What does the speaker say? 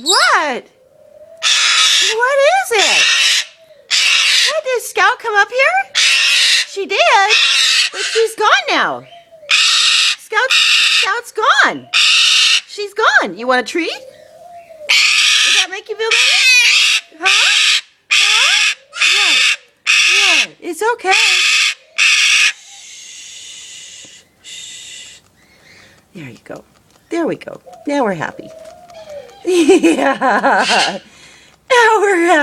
What? What is it? What, did Scout come up here? She did, but she's gone now. Scout's gone. She's gone. You want a treat? Does that make you feel better? Huh? What? It's okay. There you go. There we go. Now we're happy. Yeah. Now we're happy.